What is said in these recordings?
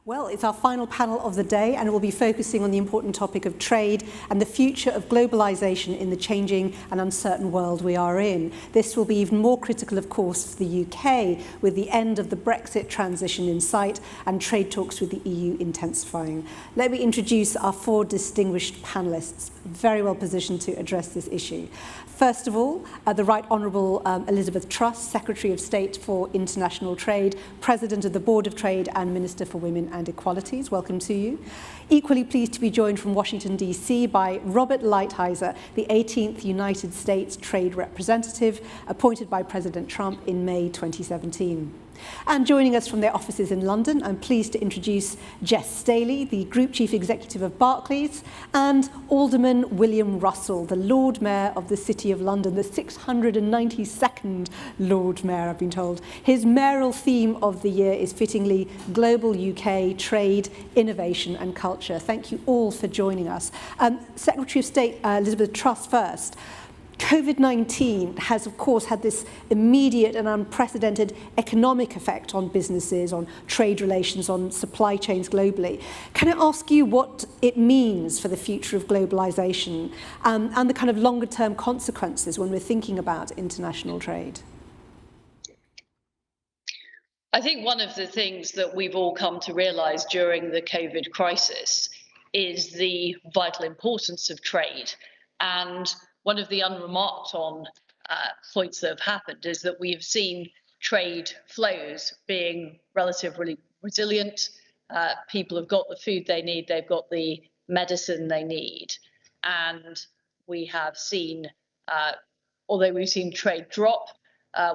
Well, it's our final panel of the day, and it will be focusing on the important topic of trade and the future of globalisation in the changing and uncertain world we are in. This will be even more critical, of course, for the UK, with the end of the Brexit transition in sight and trade talks with the EU intensifying. Let me introduce our four distinguished panellists, very well positioned to address this issue. First of all, the Right Honourable Elizabeth Truss, Secretary of State for International Trade, President of the Board of Trade and Minister for Women and Equalities. Welcome to you. Equally pleased to be joined from Washington, D.C. by Robert Lighthizer, the 18th United States Trade Representative, appointed by President Trump in May 2017. And joining us from their offices in London, I'm pleased to introduce Jess Staley, the Group Chief Executive of Barclays, and Alderman William Russell, the Lord Mayor of the City of London, the 692nd Lord Mayor, I've been told. His mayoral theme of the year is fittingly Global UK Trade, Innovation and Culture. Thank you all for joining us. Secretary of State Elizabeth Truss first. COVID-19 has, of course, had this immediate and unprecedented economic effect on businesses, on trade relations, on supply chains globally. Can I ask you what it means for the future of globalisation and the kind of longer-term consequences when we're thinking about international trade? I think one of the things that we've all come to realise during the COVID crisis is the vital importance of trade. And one of the unremarked on points that have happened is that we've seen trade flows being relatively resilient. People have got the food they need, they've got the medicine they need. And we have seen, although we've seen trade drop,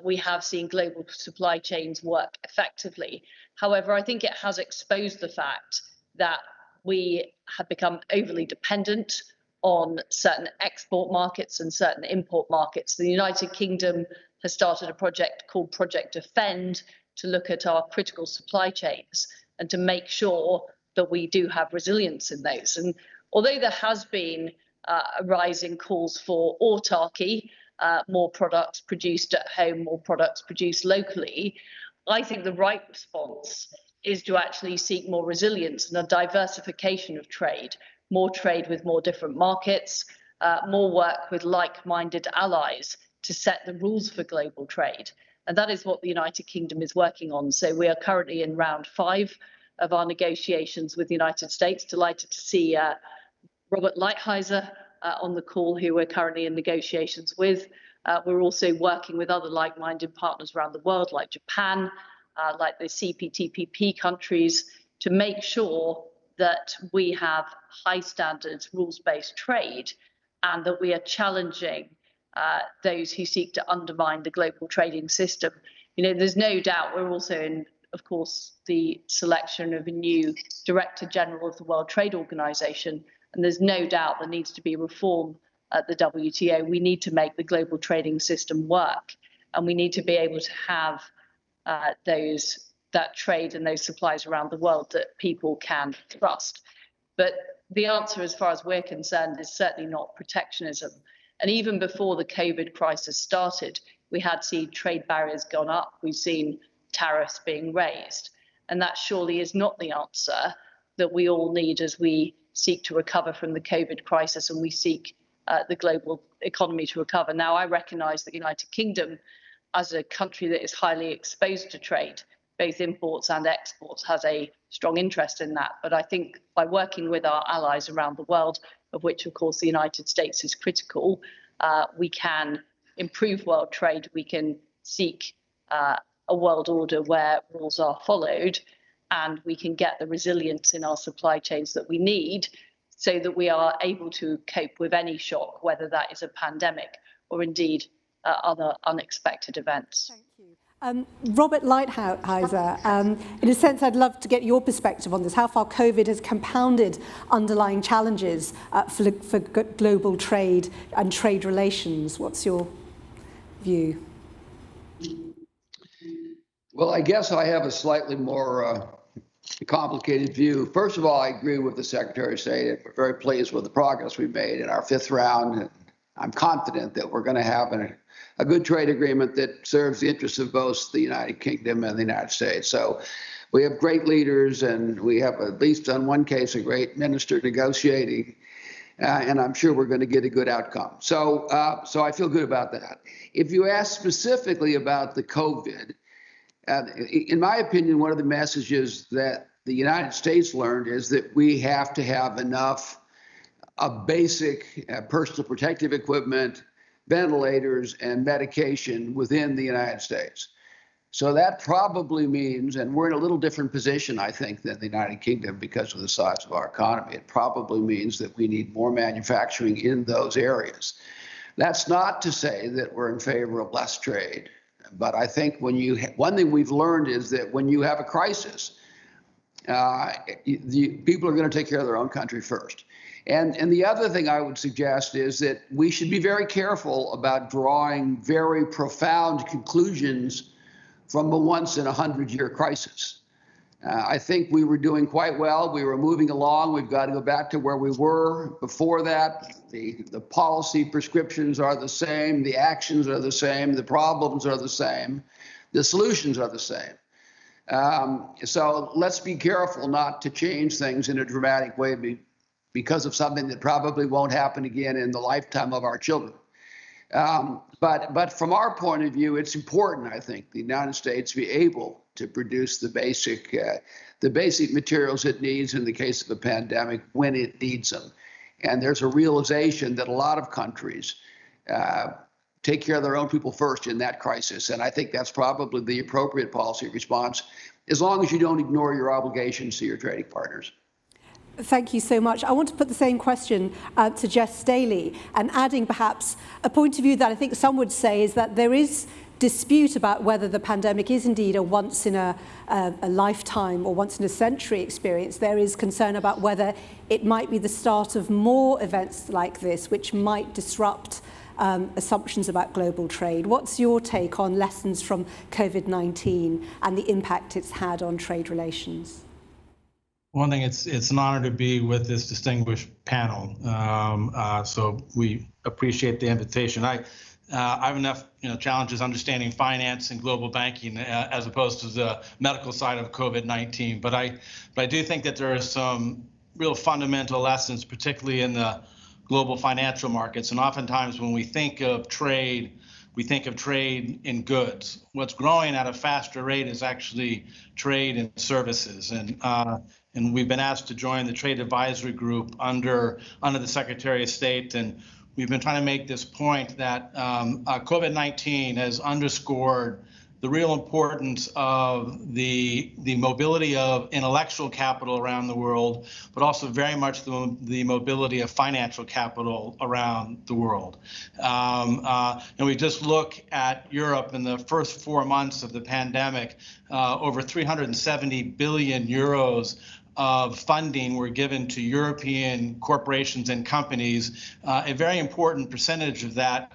we have seen global supply chains work effectively. However, I think it has exposed the fact that we have become overly dependent on certain export markets and certain import markets. The United Kingdom has started a project called Project AFF20 to look at our critical supply chains and to make sure that we do have resilience in those. And although there has been a rise in calls for autarky, more products produced at home, more products produced locally, I think the right response is to actually seek more resilience and a diversification of trade, more trade with more different markets, more work with like-minded allies to set the rules for global trade. And that is what the United Kingdom is working on. So we are currently in round 5 of our negotiations with the United States. Delighted to see Robert Lighthizer on the call, who we're currently in negotiations with. We're also working with other like-minded partners around the world, like Japan, like the CPTPP countries, to make sure that we have high standards, rules-based trade, and that we are challenging those who seek to undermine the global trading system. You know, there's no doubt we're also in, of course, the selection of a new Director General of the World Trade Organization, and there's no doubt there needs to be reform at the WTO. We need to make the global trading system work, and we need to be able to have that trade and those supplies around the world that people can trust. But the answer, as far as we're concerned, is certainly not protectionism. And even before the COVID crisis started, we had seen trade barriers gone up. We've seen tariffs being raised. And that surely is not the answer that we all need as we seek to recover from the COVID crisis and we seek the global economy to recover. Now, I recognise that the United Kingdom, as a country that is highly exposed to trade, both imports and exports, has a strong interest in that. But I think by working with our allies around the world, of which, of course, the United States is critical, we can improve world trade. We can seek a world order where rules are followed, and we can get the resilience in our supply chains that we need so that we are able to cope with any shock, whether that is a pandemic or indeed other unexpected events. Thank you. Robert Lighthizer, in a sense, I'd love to get your perspective on this, how far COVID has compounded underlying challenges for global trade and trade relations. What's your view? Well, I guess I have a slightly more complicated view. First of all, I agree with the Secretary of State. We're very pleased with the progress we've made in our 5th round. And I'm confident that we're going to have a good trade agreement that serves the interests of both the United Kingdom and the United States. So we have great leaders, and we have, at least on one case, a great minister negotiating. And I'm sure we're going to get a good outcome. So I feel good about that. If you ask specifically about the COVID, in my opinion, one of the messages that the United States learned is that we have to have enough of basic personal protective equipment, ventilators, and medication within the United States. So that probably means, and we're in a little different position, I think, than the United Kingdom because of the size of our economy. It probably means that we need more manufacturing in those areas. That's not to say that we're in favor of less trade, but I think one thing we've learned is that when you have a crisis, people are going to take care of their own country first. And the other thing I would suggest is that we should be very careful about drawing very profound conclusions from a once-in-a-100-year crisis. I think we were doing quite well. We were moving along. We've got to go back to where we were before that. The policy prescriptions are the same. The actions are the same. The problems are the same. The solutions are the same. So let's be careful not to change things in a dramatic way because of something that probably won't happen again in the lifetime of our children. But from our point of view, it's important, I think, the United States be able to produce the basic materials it needs in the case of a pandemic when it needs them. And there's a realization that a lot of countries take care of their own people first in that crisis. And I think that's probably the appropriate policy response, as long as you don't ignore your obligations to your trading partners. Thank you so much. I want to put the same question to Jess Staley, and adding perhaps a point of view that I think some would say is that there is dispute about whether the pandemic is indeed a once in a lifetime or once in a century experience. There is concern about whether it might be the start of more events like this, which might disrupt assumptions about global trade. What's your take on lessons from COVID-19 and the impact it's had on trade relations? One thing, it's an honor to be with this distinguished panel. So we appreciate the invitation. I have enough challenges understanding finance and global banking as opposed to the medical side of COVID-19. But I do think that there are some real fundamental lessons, particularly in the global financial markets. And oftentimes when we think of trade, we think of trade in goods. What's growing at a faster rate is actually trade in services. And we've been asked to join the Trade Advisory Group under the Secretary of State. And we've been trying to make this point that COVID-19 has underscored the real importance of the mobility of intellectual capital around the world, but also very much the mobility of financial capital around the world. And we just look at Europe in the first 4 months of the pandemic, over 370 billion euros of funding were given to European corporations and companies. A very important percentage of that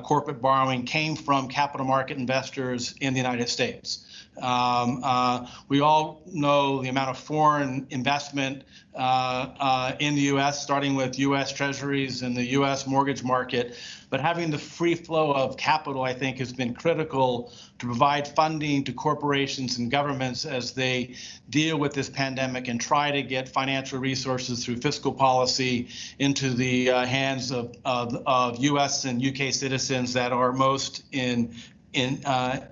corporate borrowing came from capital market investors in the United States. We all know the amount of foreign investment in the U.S., starting with U.S. Treasuries and the U.S. mortgage market. But having the free flow of capital, I think, has been critical to provide funding to corporations and governments as they deal with this pandemic and try to get financial resources through fiscal policy into the hands of U.S. and U.K. citizens that are most in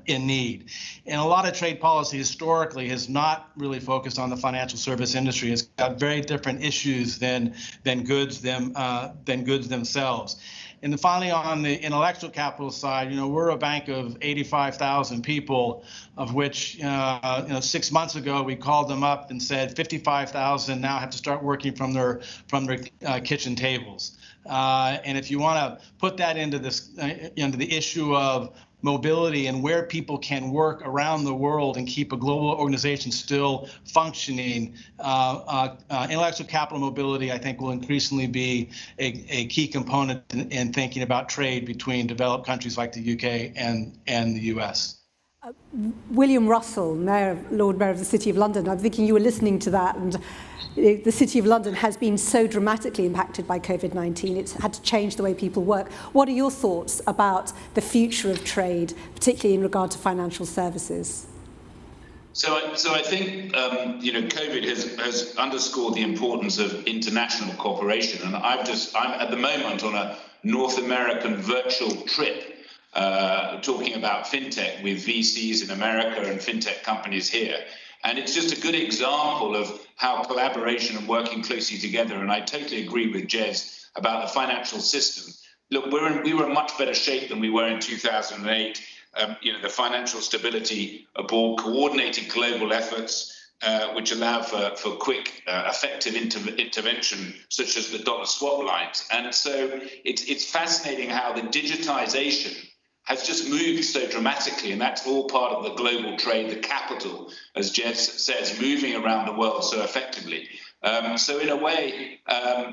need. And a lot of trade policy historically has not really focused on the financial service industry. It's got very different issues than goods themselves. And then finally, on the intellectual capital side, we're a bank of 85,000 people, of which 6 months ago we called them up and said 55,000 now have to start working from their kitchen tables. And if you want to put that into the issue of mobility and where people can work around the world and keep a global organization still functioning, intellectual capital mobility, I think, will increasingly be a key component in thinking about trade between developed countries like the UK and the US. William Russell, Lord Mayor of the City of London, I'm thinking you were listening to that, and the City of London has been so dramatically impacted by COVID-19. It's had to change the way people work. What are your thoughts about the future of trade, particularly in regard to financial services? So I think COVID has underscored the importance of international cooperation, and I'm at the moment on a North American virtual trip, talking about fintech with VCs in America and fintech companies here, and it's just a good example of how collaboration and working closely together. And I totally agree with Jez about the financial system. Look, we were in much better shape than we were in 2008. The financial stability aboard coordinated global efforts, which allow for quick, effective intervention, such as the dollar swap lines. And so it's fascinating how the digitization has just moved so dramatically, and that's all part of the global trade, the capital, as Jez says, moving around the world so effectively. So in a way,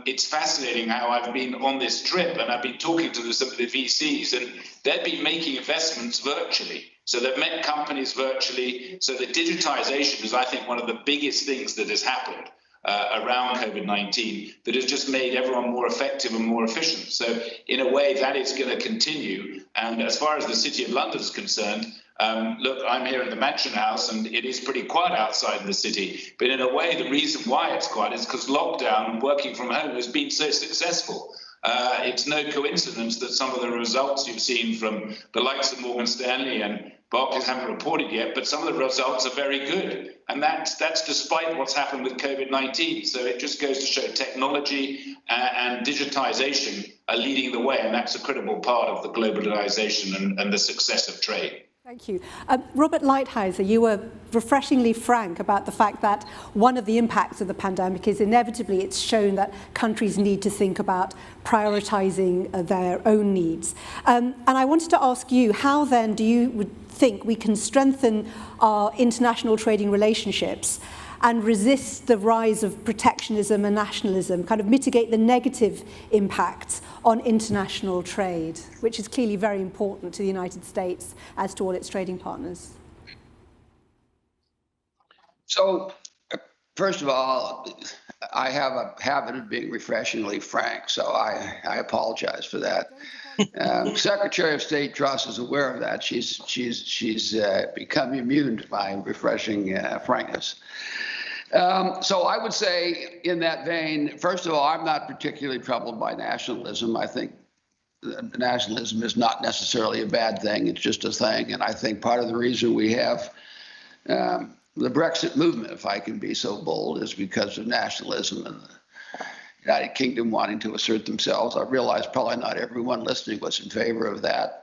it's fascinating how I've been on this trip and I've been talking to some of the VCs, and they've been making investments virtually. So they've met companies virtually. So the digitization is, I think, one of the biggest things that has happened around COVID-19 that has just made everyone more effective and more efficient. So in a way, that is going to continue. And as far as the City of London is concerned, look, I'm here in the Mansion House and it is pretty quiet outside the city. But in a way, the reason why it's quiet is because lockdown and working from home has been so successful. It's no coincidence that some of the results you've seen from the likes of Morgan Stanley and Barclays haven't reported yet, but some of the results are very good. And that's despite what's happened with COVID-19. So it just goes to show technology and digitization are leading the way. And that's a critical part of the globalization and the success of trade. Thank you. Robert Lighthizer, you were refreshingly frank about the fact that one of the impacts of the pandemic is inevitably it's shown that countries need to think about prioritizing their own needs. And I wanted to ask you, how then do you think we can strengthen our international trading relationships and resist the rise of protectionism and nationalism, kind of mitigate the negative impacts on international trade, which is clearly very important to the United States as to all its trading partners? So, first of all, I have a habit of being refreshingly frank, so I apologize for that. Secretary of State Truss is aware of that. She's become immune to my refreshing frankness. So I would say in that vein, first of all, I'm not particularly troubled by nationalism. I think nationalism is not necessarily a bad thing. It's just a thing. And I think part of the reason we have the Brexit movement, if I can be so bold, is because of nationalism and the United Kingdom wanting to assert themselves. I realize probably not everyone listening was in favor of that.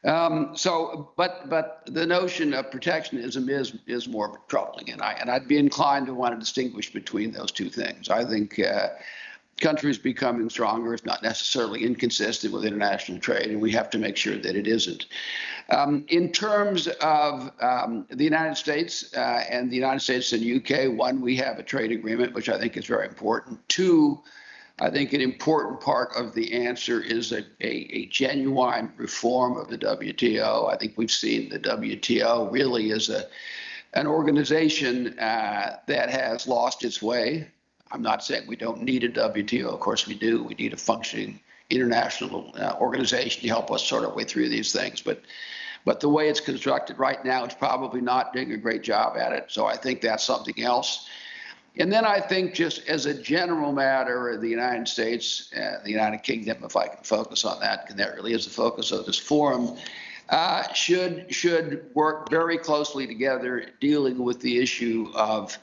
But the notion of protectionism is more troubling, and I'd be inclined to want to distinguish between those two things. I think countries becoming stronger is not necessarily inconsistent with international trade, and we have to make sure that it isn't. In terms of the United States and the United States and UK, one, we have a trade agreement, which I think is very important. Two, I think an important part of the answer is a genuine reform of the WTO. I think we've seen the WTO really is an organization that has lost its way. I'm not saying we don't need a WTO. Of course we do. We need a functioning international organization to help us sort our way through these things. But the way it's constructed right now, it's probably not doing a great job at it. So I think that's something else. And then I think just as a general matter, the United States, the United Kingdom, if I can focus on that, and that really is the focus of this forum, should work very closely together dealing with the issue of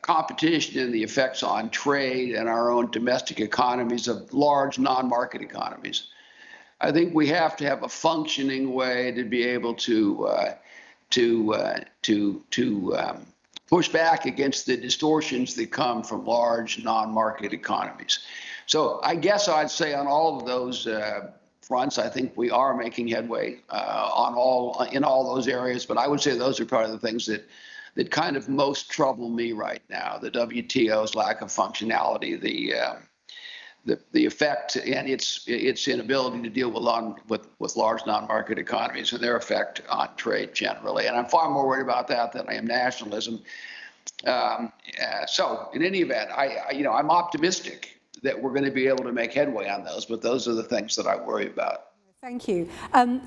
competition and the effects on trade and our own domestic economies of large non-market economies. I think we have to have a functioning way to be able to push back against the distortions that come from large non-market economies. So I guess I'd say on all of those fronts, I think we are making headway in all those areas. But I would say those are probably the things that kind of most trouble me right now: the WTO's lack of functionality, the effect and its inability to deal with large non-market economies and their effect on trade generally. And I'm far more worried about that than I am nationalism. So in any event, I'm optimistic that we're going to be able to make headway on those, but those are the things that I worry about. Thank you.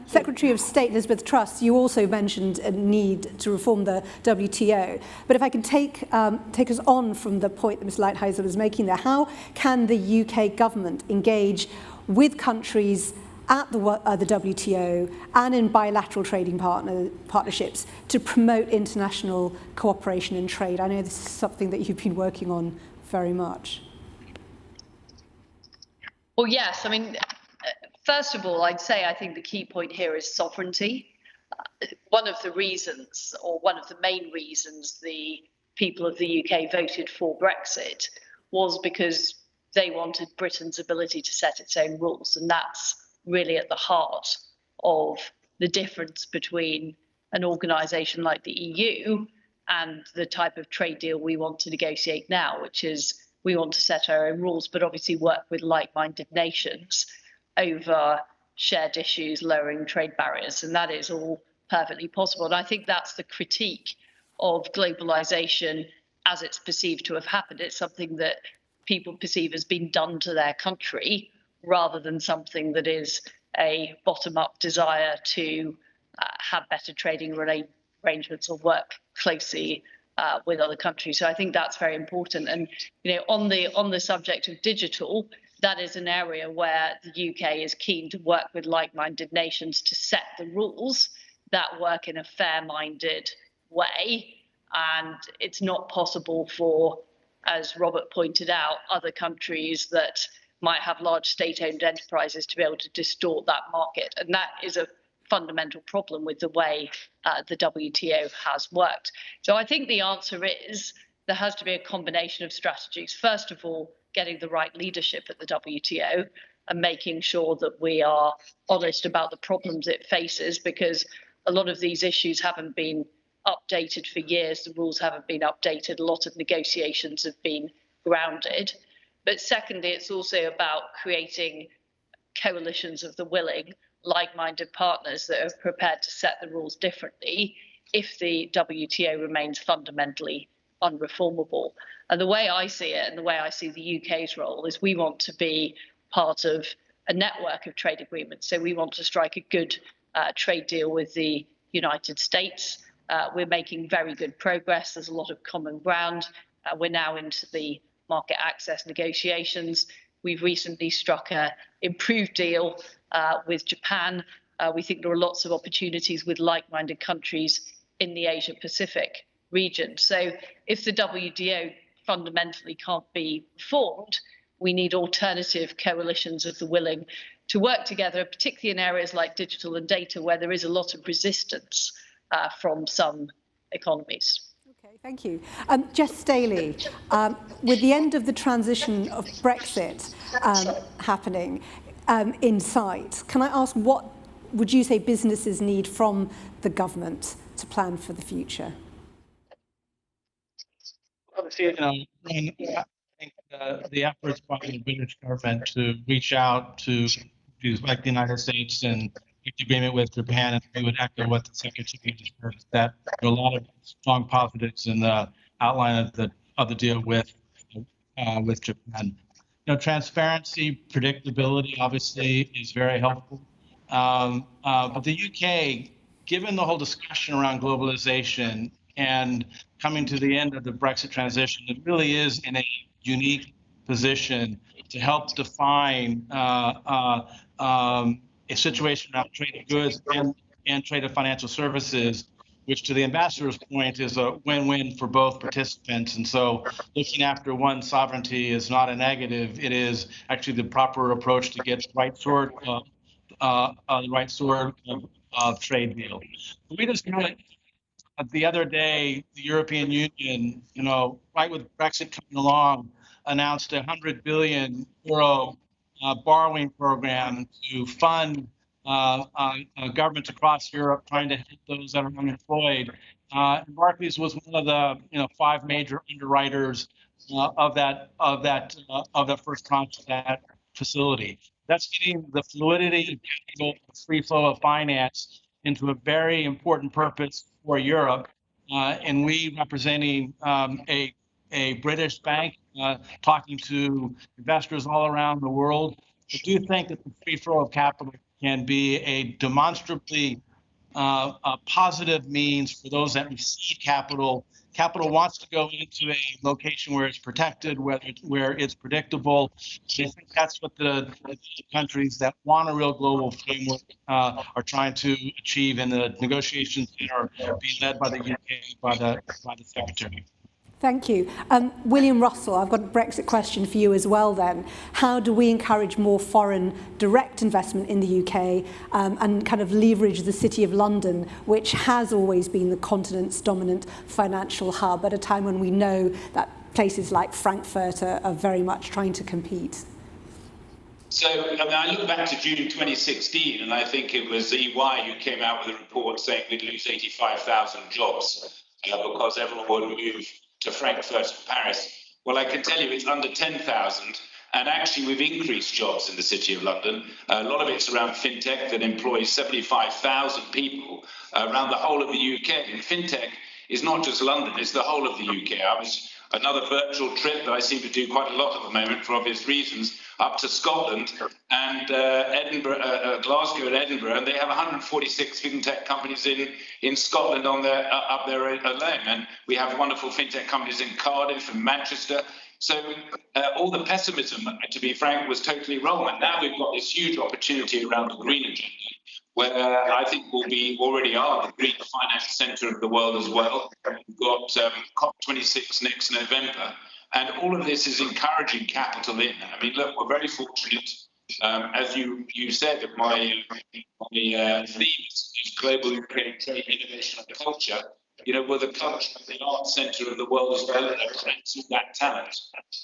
Secretary of State Elizabeth Truss, you also mentioned a need to reform the WTO. But if I can take us on from the point that Ms. Lighthizer was making there, how can the UK government engage with countries at the WTO and in bilateral trading partnerships to promote international cooperation and trade? I know this is something that you've been working on very much. Well, yes. I mean, first of all, I'd say I think the key point here is sovereignty. One of the reasons, or one of the main reasons, the people of the UK voted for Brexit was because they wanted Britain's ability to set its own rules. And that's really at the heart of the difference between an organisation like the EU and the type of trade deal we want to negotiate now, which is we want to set our own rules, but obviously work with like-minded nations over shared issues, lowering trade barriers, and that is all perfectly possible. And I think that's the critique of globalisation as it's perceived to have happened. It's something that people perceive as being done to their country rather than something that is a bottom-up desire to have better trading arrangements or work closely with other countries. So I think that's very important. And on the subject of digital, that is an area where the UK is keen to work with like-minded nations to set the rules that work in a fair-minded way. And it's not possible for, as Robert pointed out, other countries that might have large state-owned enterprises to be able to distort that market. And that is a fundamental problem with the way the WTO has worked. So I think the answer is there has to be a combination of strategies. First of all, getting the right leadership at the WTO and making sure that we are honest about the problems it faces, because a lot of these issues haven't been updated for years. The rules haven't been updated. A lot of negotiations have been grounded. But secondly, it's also about creating coalitions of the willing, like-minded partners that are prepared to set the rules differently if the WTO remains fundamentally unreformable. And the way I see it, and the way I see the UK's role, is we want to be part of a network of trade agreements. So we want to strike a good trade deal with the United States. We're making very good progress. There's a lot of common ground. We're now into the market access negotiations. We've recently struck an improved deal with Japan. We think there are lots of opportunities with like-minded countries in the Asia-Pacific region. So if the WTO fundamentally can't be formed, we need alternative coalitions of the willing to work together, particularly in areas like digital and data, where there is a lot of resistance from some economies. Okay, thank you. Jess Staley, with the end of the transition of Brexit happening in sight, can I ask what would you say businesses need from the government to plan for the future? Obviously, I think the efforts by the British government to reach out to countries like the United States and reach agreement with Japan, and we would echo what the Secretary just heard, that there are a lot of strong positives in the outline of the deal with Japan. Transparency, predictability, obviously, is very helpful. But the UK, given the whole discussion around globalization and coming to the end of the Brexit transition, it really is in a unique position to help define a situation around trade of goods and trade of financial services, which, to the ambassador's point, is a win-win for both participants. And so looking after one sovereignty is not a negative. It is actually the proper approach to get the right sort of trade deal. We just the other day, the European Union, right with Brexit coming along, announced a €100 billion borrowing program to fund governments across Europe trying to help those that are unemployed. Barclays was one of the 5 major underwriters of that first tranche of that facility. That's getting the fluidity and free flow of finance into a very important purpose for Europe. And we, representing a British bank, talking to investors all around the world, I do think that the free flow of capital can be a demonstrably a positive means for those that receive capital. Capital wants to go into a location where it's protected, where it's predictable. I think that's what the countries that want a real global framework are trying to achieve in the negotiations that are being led by the UK, by the Secretary. Thank you. William Russell, I've got a Brexit question for you as well then. How do we encourage more foreign direct investment in the UK and kind of leverage the City of London, which has always been the continent's dominant financial hub at a time when we know that places like Frankfurt are very much trying to compete? So, I look back to June 2016, and I think it was EY who came out with a report saying we'd lose 85,000 jobs because everyone would move to Frankfurt and Paris. Well, I can tell you it's under 10,000, and actually we've increased jobs in the City of London. A lot of it's around fintech that employs 75,000 people around the whole of the UK. And fintech is not just London, it's the whole of the UK. I was another virtual trip that I seem to do quite a lot at the moment for obvious reasons, up to Scotland and Glasgow and Edinburgh, and they have 146 fintech companies in Scotland on their up there alone, and we have wonderful fintech companies in Cardiff and Manchester. So all the pessimism, to be frank, was totally wrong, and now we've got this huge opportunity around the green agenda, where I think we already are the green finance centre of the world as well. We've got COP26 next November. And all of this is encouraging capital in. I mean, look, we're very fortunate. As you said, that my theme is global trade, innovation and culture. You know, we're the culture and the art centre of the world as well, and attracts all that talent.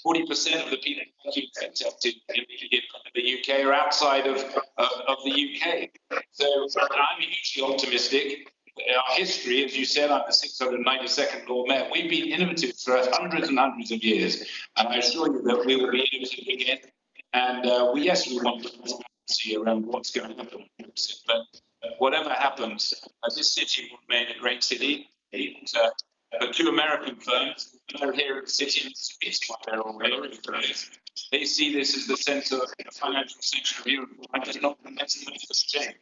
40% of the people working in the UK are outside of the UK. So I'm hugely optimistic. Our history, as you said, I'm the 692nd Lord Mayor. We've been innovative for hundreds and hundreds of years, and I assure you that we will be innovative again. And we want transparency around what's going to happen. But whatever happens, this city will remain a great city. The two American firms here in the city, they see this as the centre, the financial centre of Europe. And it's not change.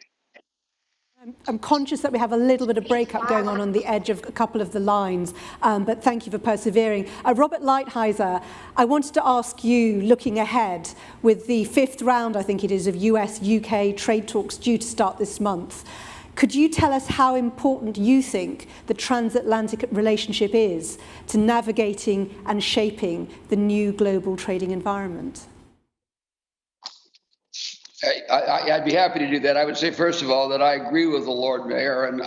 I'm conscious that we have a little bit of breakup going on the edge of a couple of the lines, but thank you for persevering. Robert Lighthizer, I wanted to ask you, looking ahead, with the 5th round, I think it is, of US-UK trade talks due to start this month, could you tell us how important you think the transatlantic relationship is to navigating and shaping the new global trading environment? I'd be happy to do that. I would say, first of all, that I agree with the Lord Mayor, and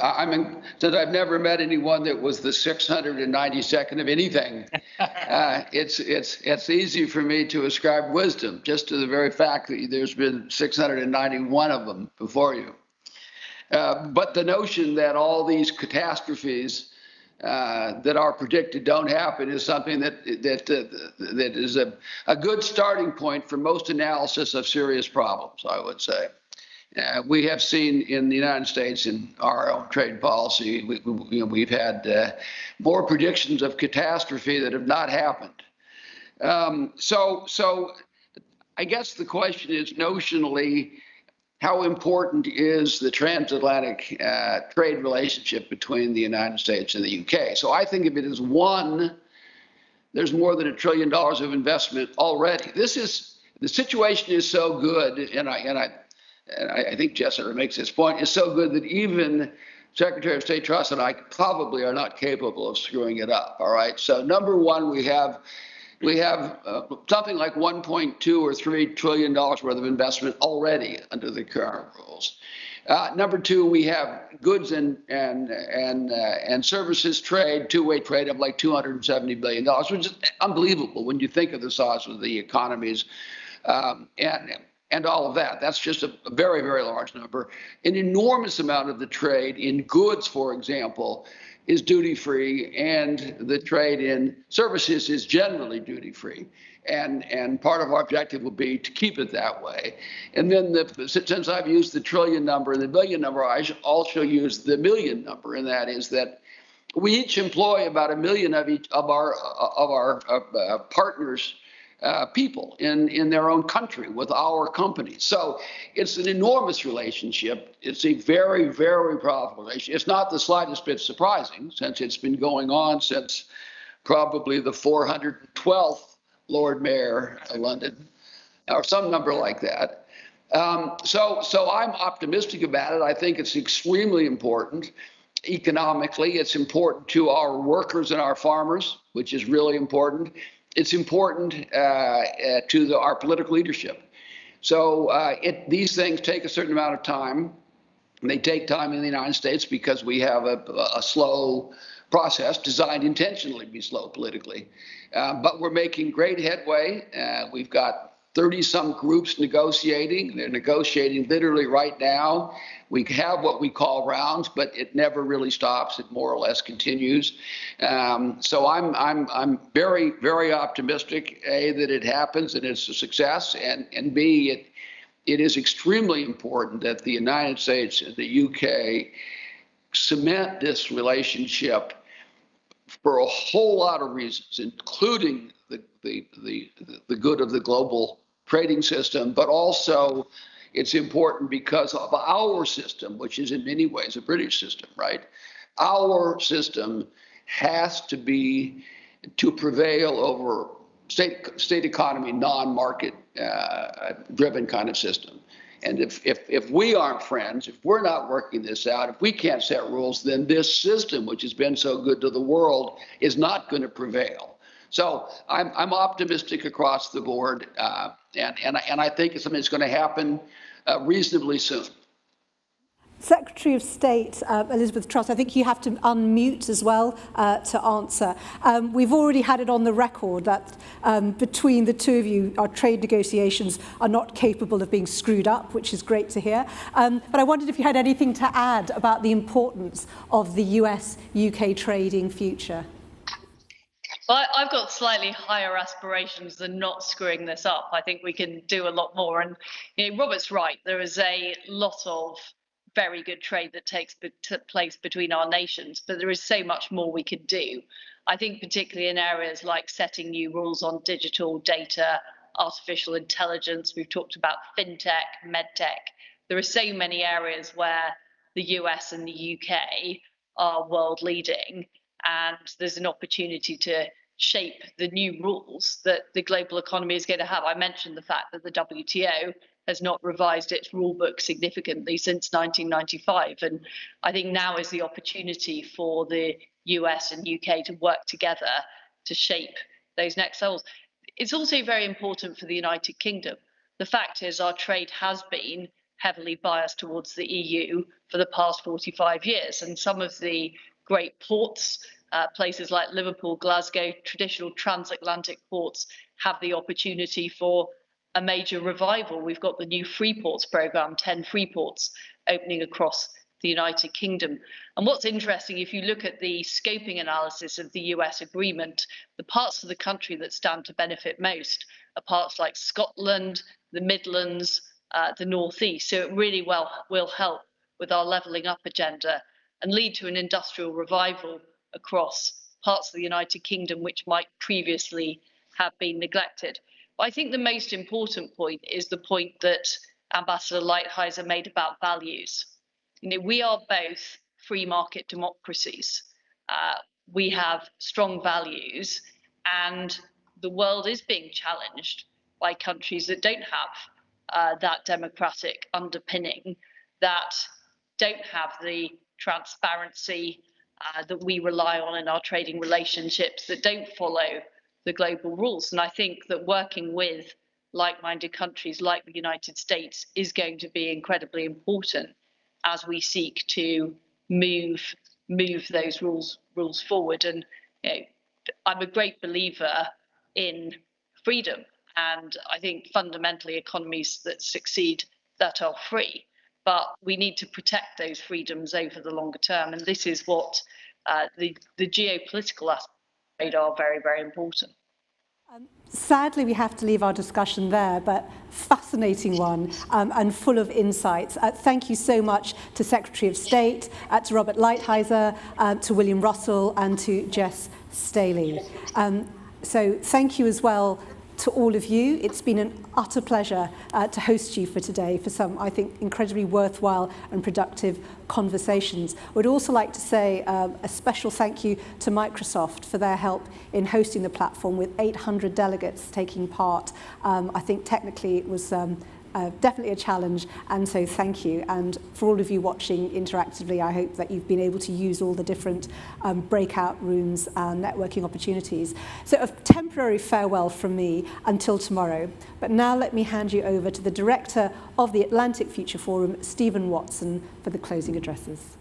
since I've never met anyone that was the 692nd of anything, it's easy for me to ascribe wisdom just to the very fact that there's been 691 of them before you. But the notion that all these catastrophes that are predicted don't happen is something that is a good starting point for most analysis of serious problems, I would say. We have seen in the United States in our own trade policy, we've had more predictions of catastrophe that have not happened. So I guess the question is notionally, how important is the transatlantic trade relationship between the United States and the UK? So I think of it as one, there's more than $1 trillion of investment already. The situation is so good, and I think Jessica makes this point, is so good that even Secretary of State Truss and I probably are not capable of screwing it up, all right? So number one, we have something like $1.2 or $3 trillion worth of investment already under the current rules. Number two, we have goods and services trade, two-way trade of like $270 billion, which is unbelievable when you think of the size of the economies and all of that. That's just a very, very large number. An enormous amount of the trade in goods, for example, is duty-free, and the trade in services is generally duty-free. And part of our objective will be to keep it that way. And then since I've used the trillion number and the billion number, I should also use the million number, and that is that we each employ about 1 million of our partners people in their own country with our companies. So it's an enormous relationship. It's a very, very profitable relationship. It's not the slightest bit surprising, since it's been going on since probably the 412th Lord Mayor of London, or some number like that. So I'm optimistic about it. I think it's extremely important. Economically, it's important to our workers and our farmers, which is really important. It's important to our political leadership. So these things take a certain amount of time. And they take time in the United States because we have a slow process designed intentionally to be slow politically. But we're making great headway. We've got 30-some groups negotiating. They're negotiating literally right now. We have what we call rounds, but it never really stops. It more or less continues. So I'm very, very optimistic, A, that it happens and it's a success, and B, it is extremely important that the United States and the UK cement this relationship for a whole lot of reasons, including the good of the global trading system, but also it's important because of our system, which is in many ways a British system, right? Our system has to prevail over state economy, non-market driven kind of system. And if we aren't friends, if we're not working this out, if we can't set rules, then this system, which has been so good to the world, is not going to prevail. So I'm optimistic across the board, and I think it's something that's going to happen reasonably soon. Secretary of State Elizabeth Truss, I think you have to unmute as well to answer. We've already had it on the record that between the two of you, our trade negotiations are not capable of being screwed up, which is great to hear. But I wondered if you had anything to add about the importance of the US-UK trading future. Well, I've got slightly higher aspirations than not screwing this up. I think we can do a lot more. And Robert's right. There is a lot of very good trade that takes place between our nations, but there is so much more we could do. I think particularly in areas like setting new rules on digital data, artificial intelligence. We've talked about fintech, medtech. There are so many areas where the US and the UK are world leading, and there's an opportunity to shape the new rules that the global economy is going to have. I mentioned the fact that the WTO has not revised its rule book significantly since 1995. And I think now is the opportunity for the US and UK to work together to shape those next levels. It's also very important for the United Kingdom. The fact is our trade has been heavily biased towards the EU for the past 45 years. And some of the great ports, places like Liverpool, Glasgow, traditional transatlantic ports, have the opportunity for a major revival. We've got the new free ports program, 10 free ports opening across the United Kingdom. And what's interesting, if you look at the scoping analysis of the US agreement, the parts of the country that stand to benefit most are parts like Scotland, the Midlands, the North East. So it really will help with our levelling up agenda and lead to an industrial revival across parts of the United Kingdom which might previously have been neglected. But I think the most important point is the point that Ambassador Lighthizer made about values. We are both free market democracies. We have strong values, and the world is being challenged by countries that don't have that democratic underpinning, that don't have the transparency that we rely on in our trading relationships, that don't follow the global rules. And I think that working with like-minded countries like the United States is going to be incredibly important as we seek to move those rules forward. And I'm a great believer in freedom, and I think fundamentally economies that succeed that are free. But we need to protect those freedoms over the longer term, and this is what the geopolitical aspects are very, very important. Sadly, we have to leave our discussion there, but fascinating one and full of insights. Thank you so much to Secretary of State, to Robert Lighthizer, to William Russell, and to Jess Staley. So thank you as well to all of you. It's been an utter pleasure to host you for today for some, I think, incredibly worthwhile and productive conversations. I would also like to say a special thank you to Microsoft for their help in hosting the platform with 800 delegates taking part. I think technically it was definitely a challenge, and so thank you. And for all of you watching interactively, I hope that you've been able to use all the different breakout rooms and networking opportunities. So a temporary farewell from me until tomorrow. But now let me hand you over to the Director of the Atlantic Future Forum, Stephen Watson, for the closing addresses.